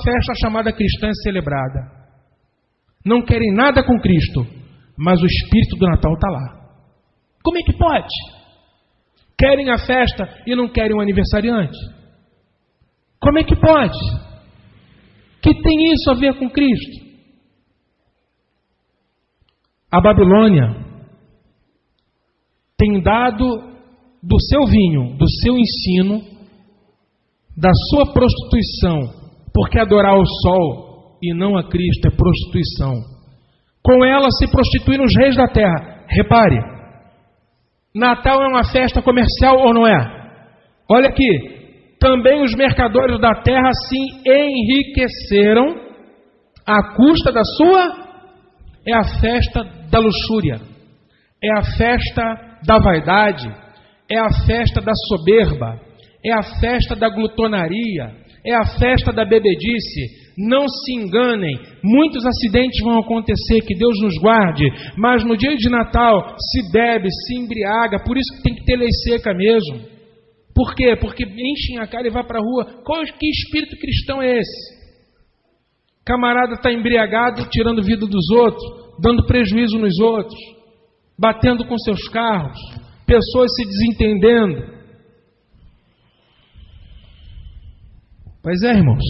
festa chamada cristã é celebrada. Não querem nada com Cristo, mas o espírito do Natal está lá. Como é que pode? Querem a festa e não querem o aniversariante? Como é que pode? Que tem isso a ver com Cristo? A Babilônia tem dado do seu vinho, do seu ensino, da sua prostituição, porque adorar o sol e não a Cristo é prostituição. Com ela se prostituem os reis da terra. Repare, Natal é uma festa comercial ou não é? Olha aqui, também os mercadores da terra se enriqueceram à custa da sua... É a festa da luxúria, é a festa da vaidade, é a festa da soberba, é a festa da glutonaria, é a festa da bebedice. Não se enganem, muitos acidentes vão acontecer, que Deus nos guarde, mas no dia de Natal se bebe, se embriaga, por isso que tem que ter lei seca mesmo. Por quê? Porque enchem a cara e vai para a rua. Que espírito cristão é esse? Camarada está embriagado, tirando vida dos outros, dando prejuízo nos outros, batendo com seus carros, pessoas se desentendendo. Pois é, irmãos,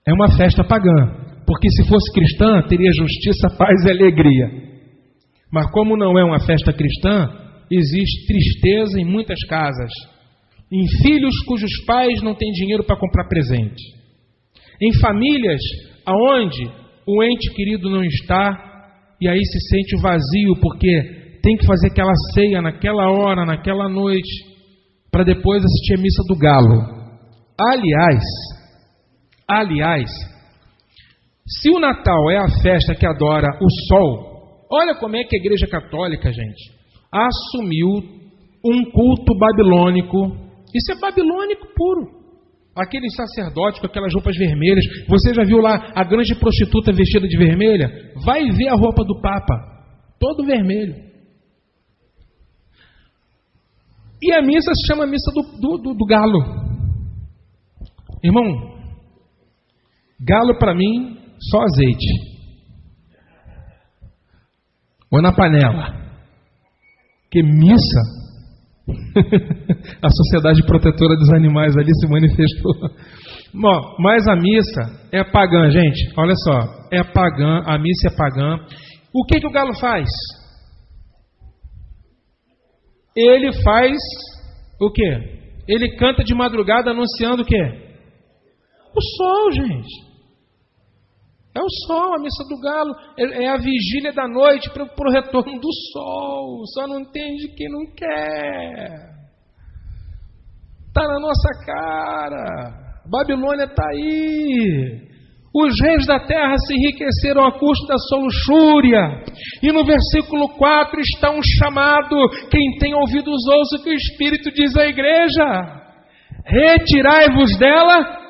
é uma festa pagã, porque se fosse cristã, teria justiça, paz e alegria. Mas como não é uma festa cristã, existe tristeza em muitas casas, em filhos cujos pais não têm dinheiro para comprar presente, em famílias aonde o ente querido não está, e aí se sente vazio, porque tem que fazer aquela ceia naquela hora, naquela noite, para depois assistir a missa do galo. Aliás, se o Natal é a festa que adora o sol, olha como é que a Igreja Católica, gente, assumiu um culto babilônico. Isso é babilônico puro. Aquele sacerdote com aquelas roupas vermelhas. Você já viu lá a grande prostituta vestida de vermelha? Vai ver a roupa do Papa, todo vermelho. E a missa se chama missa do galo. Irmão, galo para mim, só azeite. Ou na panela. Que missa? A Sociedade Protetora dos Animais ali se manifestou. Bom, mas a missa é pagã, gente. Olha só, é pagã, a missa é pagã. O que o galo faz? Ele faz o quê? Ele canta de madrugada anunciando o quê? O sol, gente. É o sol, a missa do galo. É a vigília da noite para o retorno do sol. Só não entende quem não quer. Está na nossa cara. Babilônia está aí. Os reis da terra se enriqueceram à custa da sua luxúria. E no versículo 4 está um chamado. Quem tem ouvidos ouça o que o Espírito diz à igreja. Retirai-vos dela.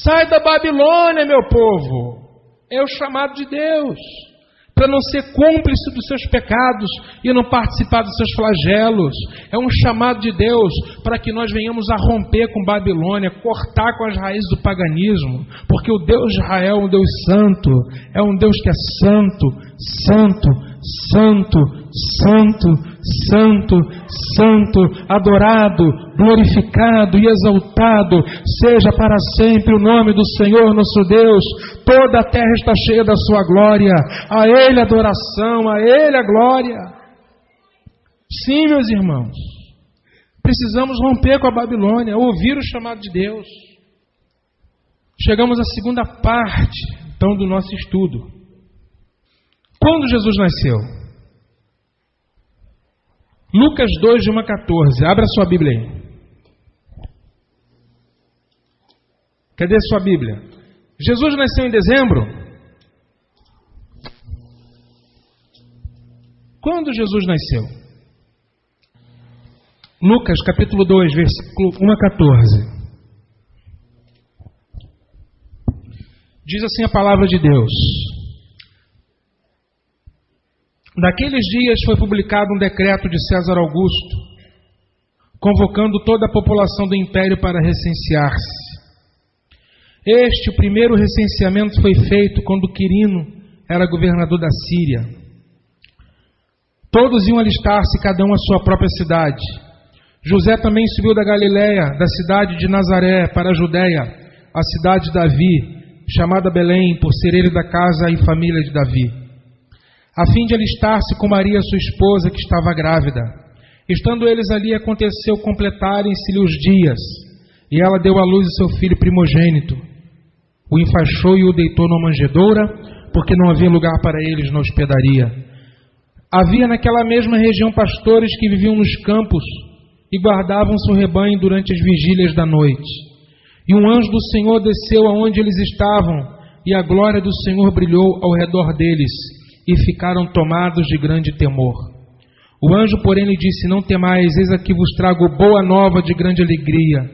Sai da Babilônia, meu povo. É o chamado de Deus. Para não ser cúmplice dos seus pecados e não participar dos seus flagelos. É um chamado de Deus para que nós venhamos a romper com Babilônia, cortar com as raízes do paganismo. Porque o Deus de Israel é um Deus santo. É um Deus que é santo, santo, santo, santo, santo, santo, adorado, glorificado e exaltado seja para sempre o nome do Senhor nosso Deus. Toda a terra está cheia da sua glória. A Ele a adoração, a Ele a glória. Sim, meus irmãos, precisamos romper com a Babilônia, ouvir o chamado de Deus. Chegamos à segunda parte, então, do nosso estudo. Quando Jesus nasceu? Lucas 2, de 1 a 14. Abra sua Bíblia aí. Cadê sua Bíblia? Jesus nasceu em dezembro? Quando Jesus nasceu? Lucas capítulo 2, versículo 1 a 14. Diz assim a palavra de Deus. Naqueles dias foi publicado um decreto de César Augusto, convocando toda a população do império para recensear-se. O primeiro recenseamento foi feito quando Quirino era governador da Síria. Todos iam alistar-se, cada um à sua própria cidade. José também subiu da Galiléia, da cidade de Nazaré, para a Judéia, a cidade de Davi, chamada Belém, por ser ele da casa e família de Davi, a fim de alistar-se com Maria, sua esposa, que estava grávida. Estando eles ali, aconteceu completarem-se-lhe os dias, e ela deu à luz o seu filho primogênito. O enfaixou e o deitou numa manjedoura, porque não havia lugar para eles na hospedaria. Havia naquela mesma região pastores que viviam nos campos e guardavam seu rebanho durante as vigílias da noite. E um anjo do Senhor desceu aonde eles estavam, e a glória do Senhor brilhou ao redor deles, e ficaram tomados de grande temor. O anjo, porém, lhe disse: não temais, eis aqui vos trago boa nova de grande alegria,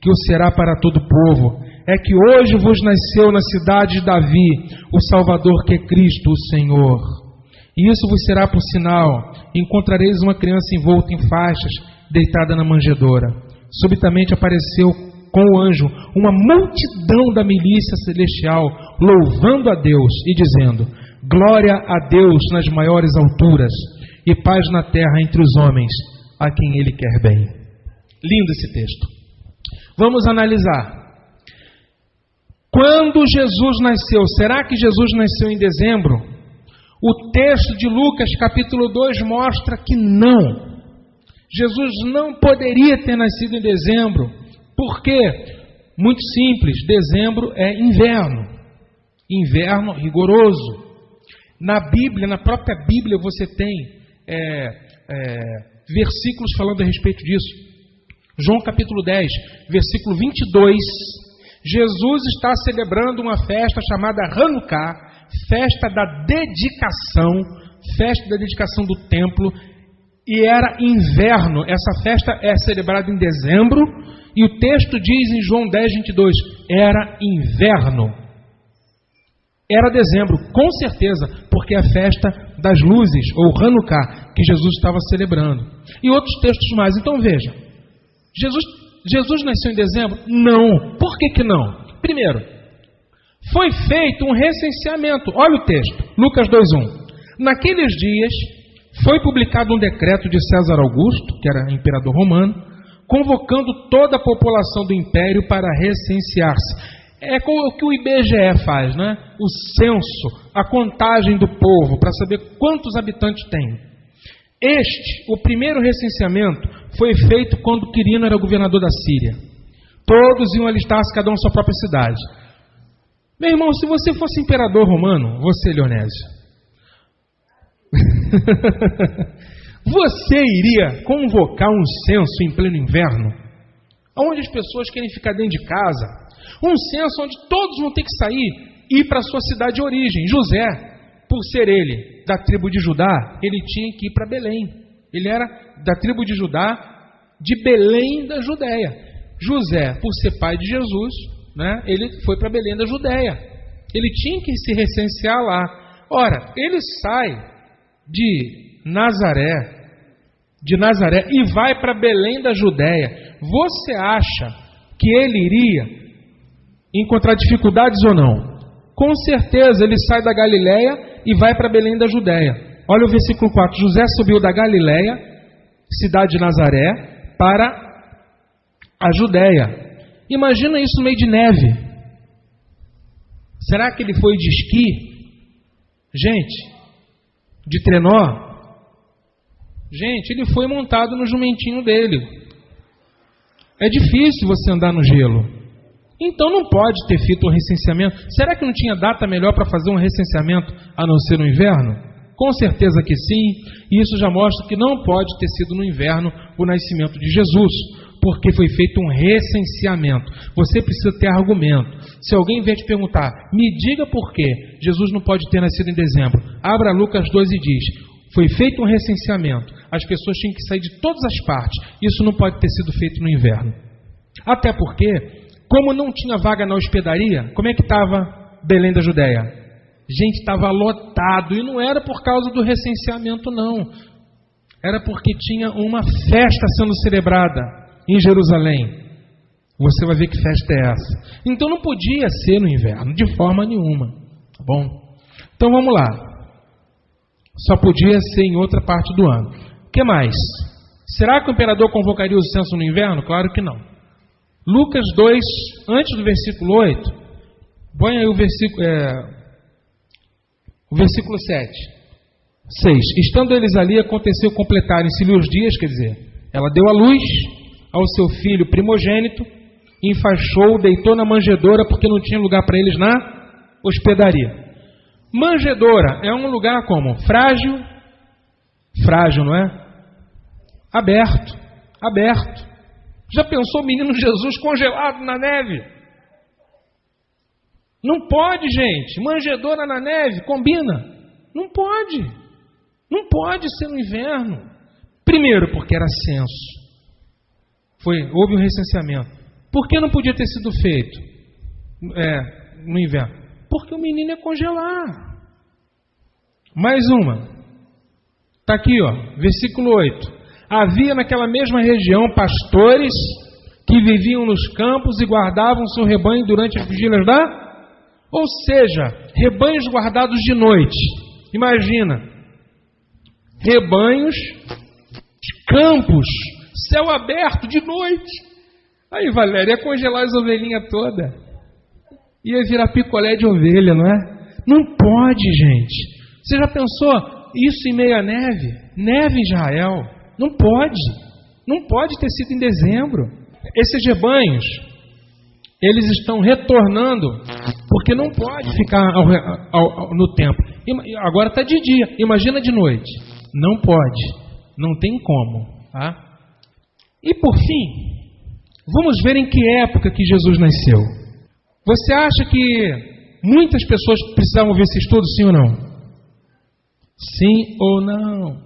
que o será para todo o povo. É que hoje vos nasceu na cidade de Davi o Salvador, que é Cristo, o Senhor. E isso vos será por sinal: encontrareis uma criança envolta em faixas, deitada na manjedoura. Subitamente apareceu com o anjo uma multidão da milícia celestial, louvando a Deus e dizendo: glória a Deus nas maiores alturas, e paz na terra entre os homens, a quem Ele quer bem. Lindo esse texto. Vamos analisar. Quando Jesus nasceu, será que Jesus nasceu em dezembro? O texto de Lucas, capítulo 2, mostra que não. Jesus não poderia ter nascido em dezembro. Por quê? Muito simples, dezembro é inverno. Inverno rigoroso. Na Bíblia, na própria Bíblia, você tem versículos falando a respeito disso. João capítulo 10, versículo 22, Jesus está celebrando uma festa chamada Hanukkah, festa da dedicação do templo, e era inverno. Essa festa é celebrada em dezembro, e o texto diz em João 10, 22, era inverno. Era dezembro, com certeza, porque é a festa das luzes, ou Hanukkah, que Jesus estava celebrando. E outros textos mais. Então veja, Jesus nasceu em dezembro? Não. Por que não? Primeiro, foi feito um recenseamento. Olha o texto, Lucas 2:1. Naqueles dias foi publicado um decreto de César Augusto, que era imperador romano, convocando toda a população do império para recensear-se. É o que o IBGE faz, né? O censo, a contagem do povo, para saber quantos habitantes tem. O primeiro recenseamento, foi feito quando Quirino era governador da Síria. Todos iam alistar-se, cada um à sua própria cidade. Meu irmão, se você fosse imperador romano, você, Leonésio, você iria convocar um censo em pleno inverno, onde as pessoas querem ficar dentro de casa, um censo onde todos vão ter que sair e ir para a sua cidade de origem. José, por ser ele da tribo de Judá, ele tinha que ir para Belém. Ele era da tribo de Judá, de Belém da Judéia. José, por ser pai de Jesus, né, ele foi para Belém da Judéia. Ele tinha que se recensear lá. Ora, ele sai de Nazaré e vai para Belém da Judéia. Você acha que ele iria encontrar dificuldades ou não? Com certeza, ele sai da Galiléia e vai para Belém da Judéia. Olha o versículo 4. José subiu da Galiléia, cidade de Nazaré, para a Judéia. Imagina isso no meio de neve. Será que ele foi de esqui? Gente, de trenó? Gente, ele foi montado no jumentinho dele. É difícil você andar no gelo. Então não pode ter feito um recenseamento. Será que não tinha data melhor para fazer um recenseamento a não ser no inverno? Com certeza que sim. E isso já mostra que não pode ter sido no inverno o nascimento de Jesus, porque foi feito um recenseamento. Você precisa ter argumento. Se alguém vier te perguntar, me diga por que Jesus não pode ter nascido em dezembro, abra Lucas 2 e diz: foi feito um recenseamento, as pessoas tinham que sair de todas as partes, isso não pode ter sido feito no inverno. Até porque, como não tinha vaga na hospedaria, como é que estava Belém da Judéia? Gente, estava lotado, e não era por causa do recenseamento não, era porque tinha uma festa sendo celebrada em Jerusalém. Você vai ver que festa é essa. Então não podia ser no inverno, de forma nenhuma. Tá bom? Então vamos lá. Só podia ser em outra parte do ano. O que mais? Será que o imperador convocaria o censo no inverno? Claro que não. Lucas 2, antes do versículo 8, põe aí o versículo 7. 6. Estando eles ali, aconteceu completarem-se-lhe os dias, quer dizer, ela deu à luz ao seu filho primogênito, enfaixou, deitou na manjedoura, porque não tinha lugar para eles na hospedaria. Manjedoura é um lugar como? Frágil, não é? Aberto. Já pensou o menino Jesus congelado na neve? Não pode, gente. Manjedoura na neve, combina? Não pode. Não pode ser no inverno. Primeiro, porque era censo. Houve um recenseamento. Por que não podia ter sido feito no inverno? Porque o menino ia congelar. Mais uma. Está aqui, versículo 8. Havia naquela mesma região pastores que viviam nos campos e guardavam seu rebanho durante as vigílias Ou seja, rebanhos guardados de noite. Imagina. Rebanhos, campos, céu aberto de noite. Aí, Valéria, ia congelar as ovelhinhas todas. Ia virar picolé de ovelha, não é? Não pode, gente. Você já pensou isso em meio à neve? Neve em Israel. Não pode. Não pode ter sido em dezembro. Esses rebanhos, eles estão retornando, porque não pode ficar no templo. Agora está de dia, imagina de noite. Não pode. Não tem como. Tá? E por fim, vamos ver em que época que Jesus nasceu. Você acha que muitas pessoas precisavam ver esse estudo, sim ou não? Sim ou não?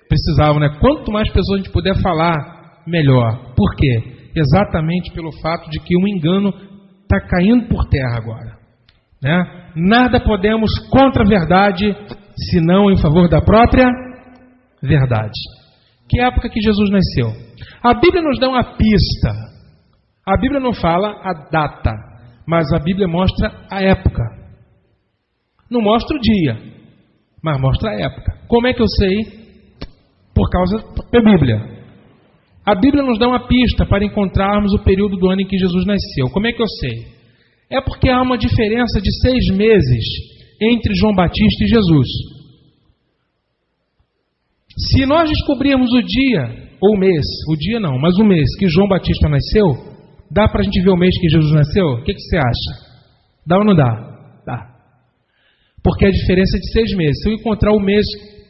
Precisavam, né? Quanto mais pessoas a gente puder falar, melhor. Por quê? Exatamente pelo fato de que um engano está caindo por terra agora. Né? Nada podemos contra a verdade, senão em favor da própria verdade. Que época que Jesus nasceu? A Bíblia nos dá uma pista. A Bíblia não fala a data, mas a Bíblia mostra a época. Não mostra o dia, mas mostra a época. Como é que eu sei? Por causa da Bíblia. A Bíblia nos dá uma pista para encontrarmos o período do ano em que Jesus nasceu. Como é que eu sei? É porque há uma diferença de 6 meses entre João Batista e Jesus. Se nós descobrirmos o dia, ou o mês, o dia não, mas o mês que João Batista nasceu, dá para a gente ver o mês que Jesus nasceu? O que você acha? Dá ou não dá? Dá. Porque a diferença é de 6 meses. Se eu encontrar o mês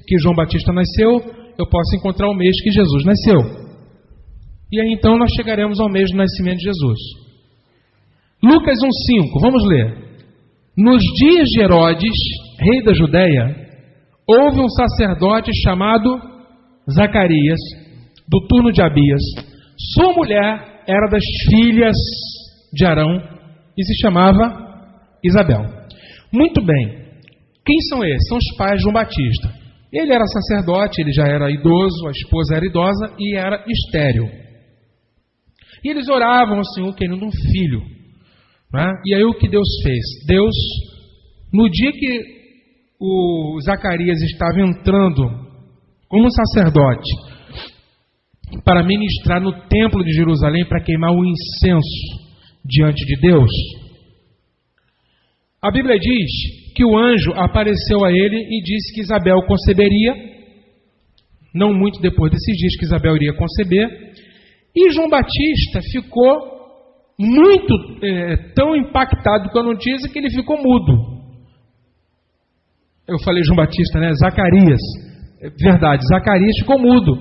que João Batista nasceu, eu posso encontrar o mês que Jesus nasceu. E aí então nós chegaremos ao mês do nascimento de Jesus. Lucas 1,5, vamos ler. Nos dias de Herodes, rei da Judéia, houve um sacerdote chamado Zacarias, do turno de Abias. Sua mulher era das filhas de Arão e se chamava Isabel. Muito bem. Quem são esses? São os pais de João Batista. Ele era sacerdote, ele já era idoso, a esposa era idosa e era estéril. E eles oravam ao Senhor querendo um filho. Né? E aí o que Deus fez? Deus, no dia que o Zacarias estava entrando como sacerdote para ministrar no templo de Jerusalém, para queimar o incenso diante de Deus, a Bíblia diz que o anjo apareceu a ele e disse que Isabel conceberia, não muito depois desses dias que Isabel iria conceber, e João Batista ficou muito tão impactado com a notícia que ele ficou mudo. Eu falei João Batista, né? Zacarias. Verdade, Zacarias ficou mudo.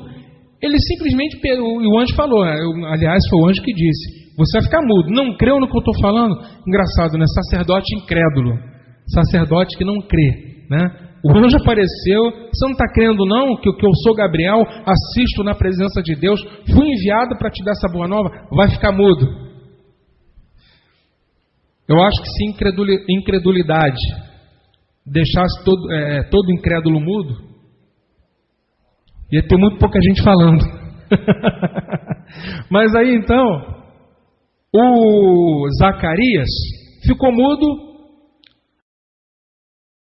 Ele simplesmente, o anjo falou, aliás, foi o anjo que disse, você vai ficar mudo, não creu no que eu estou falando? Engraçado, né? Sacerdote incrédulo, sacerdote que não crê, né? O anjo apareceu, você não está crendo não que eu sou Gabriel, assisto na presença de Deus, fui enviado para te dar essa boa nova, vai ficar mudo. Eu acho que se incredulidade deixasse todo incrédulo mudo, ia ter muito pouca gente falando. Mas aí então, O Zacarias ficou mudo